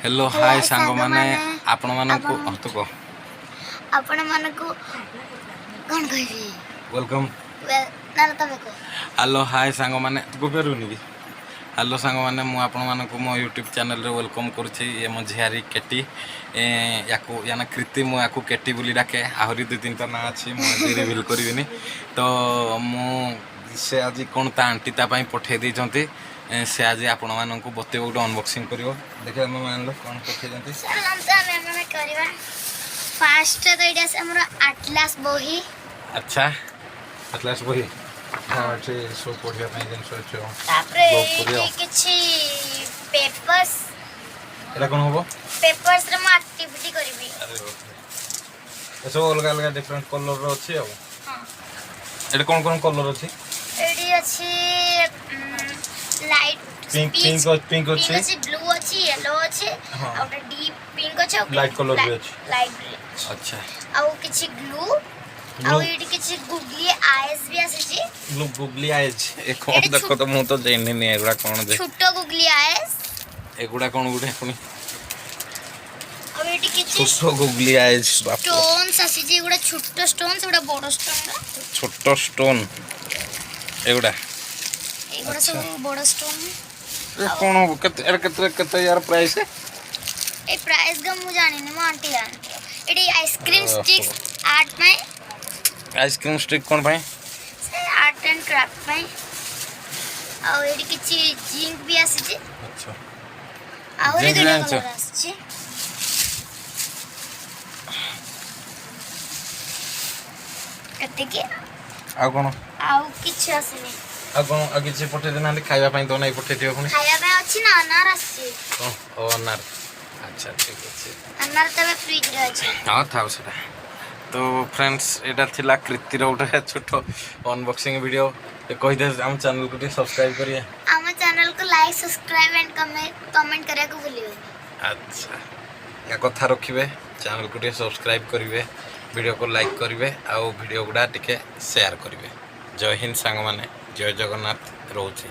Hello hi सांग माने आपण मानकु तो को आपण मानकु कोन कहबी वेलकम ना तबे को हेलो हाय सांग माने गुबेरुनी की हेलो सांग माने मु आपण मानकु मो यूट्यूब चैनल रे वेलकम करछि ये मो झियारी केटी याकू याना कृति मु याकू केटी बोली डाके आहुरी दु तीन ता ना अछि मु जे रिवील करबिनी तो मु से आज कोन ता आंटी ता पई पठे दै जंती से आज आपण मानकु बते गोटे अनबॉक्सिंग करियो देखा हम मान लो कोन पठे जंती हम तो हम करबा फास्ट तो इडा से हमर एटलस बही अच्छा एटलस बही हाँ से सो पढ़िया ପାଇଁ ଜିନିଷ ଅଛି तापरे किछि पेपर्स एला कोन होबो पेपर्स रे म एक्टिविटी करबी अरे eso अलग अलग डिफरेंट कलर रो अछि अब हां एटा कोन कोन कलर अछि एडी अछि लाइट पिंक अछि ब्लू अछि येलो अछि और डीप पिंक अछि लाइट कलर भी अछि लाइट अच्छा और किछि ग्लू और एडी किछि गुगली आईज भी आसी ग्लू गुगली आईज ए कोन देखो तो मु तो जेनि नै एगुडा कोन दे छोटो गुगली आईज एगुडा कोन गुडे कोनी और एडी किछि छोटो गुगली आईज बाप स्टोन्स आसी जे एगुडा छोटो स्टोन्स एगुडा बडो स्टोन छोटो स्टोन एगुडा सब बडो स्टोन ए कोन केते यार प्राइस है ए प्राइस गम मु जानि न म आंटी जानती एडी आइसक्रीम स्टिक्स आर्ट में आइसक्रीम स्टिक कोन भाई से आर्ट एंड क्राफ्ट में और एडी किछि जिंक भी आसी जे अच्छा और एडी कलर आसी कते के आ कोन आउ किछि आसीनी आ कोन आ किछि पठे देना खाइबा पई तो नै पठे दियो कोन खाइबा में अछि ना अनार आसी ओ अनार अच्छा ठीक अछि अनार तबे फ्रिज रे अछि हां थाउ सेटा तो फ्रेंड्स एटा थिला कृतिर उठे छोटो अनबॉक्सिंग वीडियो कहि दे हम चैनल को सब्सक्राइब करिए हम चैनल को लाइक सब्सक्राइब एंड कमेंट करे को भूलियो अच्छा या कथा रखिबे चैनल को सब्सक्राइब करिवे वीडियो को लाइक करिवे आ वीडियो गुडा टिके शेयर करिवे जय हिंद सांग माने जय जगन्नाथ रहउची।